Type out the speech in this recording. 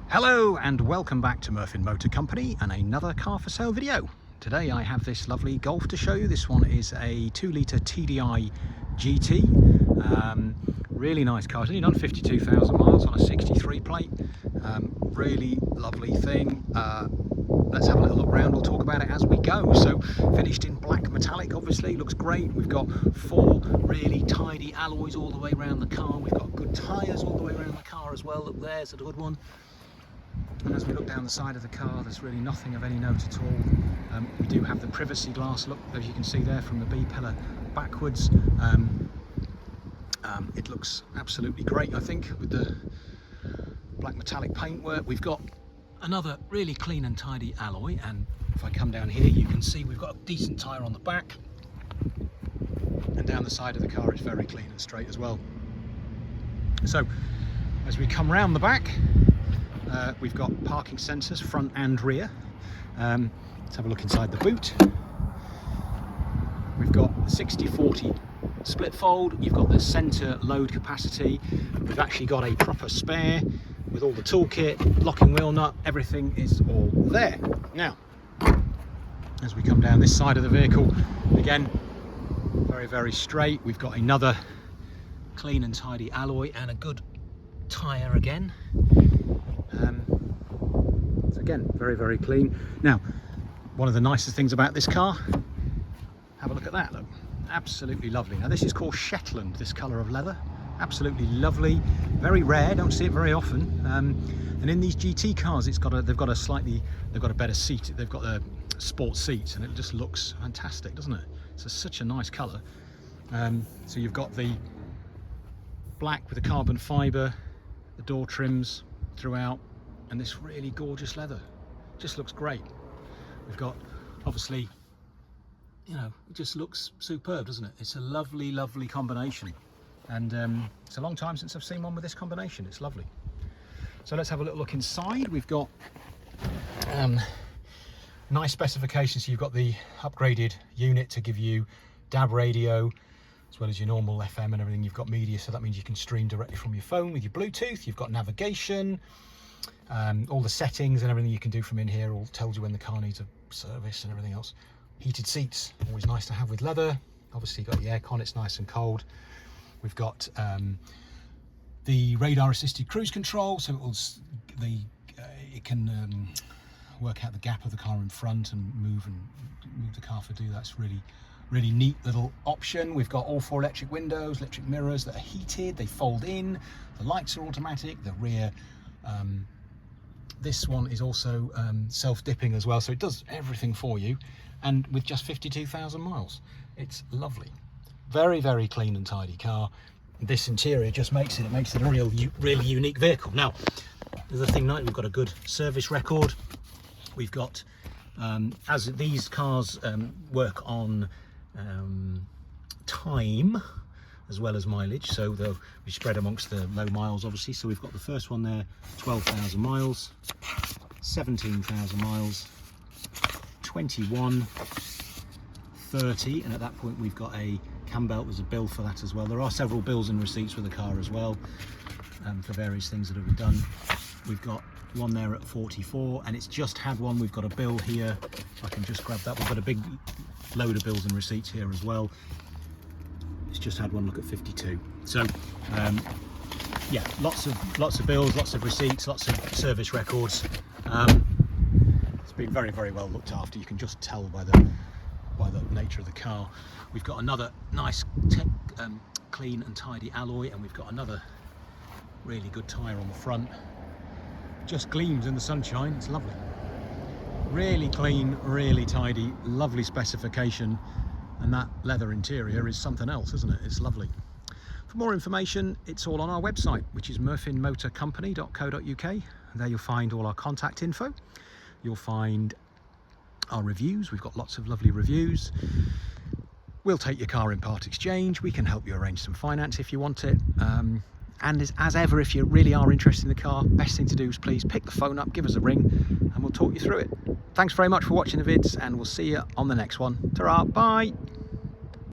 Hello and welcome back to Murfin Motor Company and another car for sale video. Today I have this lovely Golf to show you. This one is a 2-litre TDI GT. Really nice car. It's only done 52,000 miles on a 63 plate. Really lovely thing. Let's have a little look around. We'll talk about it as we go. So finished in black metallic, obviously looks great. We've got 4 really tidy alloys all the way around the car. We've got good tyres all the way around the car as well. Look, there's a good one. And as we look down the side of the car, there's really nothing of any note at all. We do have the privacy glass, look, as you can see there, from the B pillar backwards. It looks absolutely great, I think, with the black metallic paintwork. We've got another really clean and tidy alloy, and if I come down here you can see we've got a decent tyre on the back, and down the side of the car it's very clean and straight as well. So as we come round the back, we've got parking sensors front and rear. Let's have a look inside the boot. We've got 60/40 split fold. You've got the centre load capacity. We've actually got a proper spare with all the toolkit, locking wheel nut, everything is all there. Now, as we come down this side of the vehicle, again, very straight. We've got another clean and tidy alloy and a good tyre again. So again, very clean. Now, one of the nicest things about this car, have a look at that, look, absolutely lovely. Now this is called Shetland, this colour of leather, absolutely lovely, very rare, don't see it very often. And in these GT cars, they've got a better seat, they've got the sports seats, and it just looks fantastic, doesn't it? It's such a nice colour. So you've got the black with the carbon fibre, the door trims throughout, and this really gorgeous leather. Just looks great. We've got, obviously, you know, it just looks superb, doesn't it? It's a lovely combination, and it's a long time since I've seen one with this combination. It's lovely. So let's have a little look inside. We've got nice specifications. So you've got the upgraded unit to give you DAB radio, as well as your normal FM and everything. You've got media, so that means you can stream directly from your phone with your Bluetooth. You've got navigation, all the settings and everything you can do from in here. All tells you when the car needs a service and everything else. Heated seats, always nice to have with leather. Obviously you've got the aircon, it's nice and cold. We've got the radar assisted cruise control, so it can work out the gap of the car in front and move the car for do. That's really neat little option. We've got all 4 electric windows, electric mirrors that are heated, they fold in, the lights are automatic, the rear, this one is also self-dipping as well, so it does everything for you, and with just 52,000 miles. It's lovely. Very clean and tidy car. This interior just makes it a really unique vehicle. Now, the other thing, we've got a good service record. We've got, as these cars work on time as well as mileage, so they'll be spread amongst the low miles, obviously. So we've got the first one there, 12,000 miles, 17,000 miles, 21, 30, and at that point we've got a cam belt. There's a bill for that as well. There are several bills and receipts for the car as well, for various things that have been done. We've got one there at 44, and it's just had one. We've got a bill here, if I can just grab that. We've got a big load of bills and receipts here as well. It's just had one, look, at 52. So yeah, lots of bills, lots of receipts, lots of service records. It's been very well looked after. You can just tell by the nature of the car. We've got another nice clean and tidy alloy, and we've got another really good tyre on the front. Just gleams in the sunshine. It's lovely. Really clean, really tidy, lovely specification, and that leather interior is something else, isn't it? It's lovely. For more information, it's all on our website, which is murfinmotorcompany.co.uk. There you'll find all our contact info. You'll find our reviews. We've got lots of lovely reviews. We'll take your car in part exchange. We can help you arrange some finance if you want it. And as ever, if you really are interested in the car, best thing to do is please pick the phone up, give us a ring, and we'll talk you through it. Thanks very much for watching the vids, and we'll see you on the next one. Ta-ra, bye!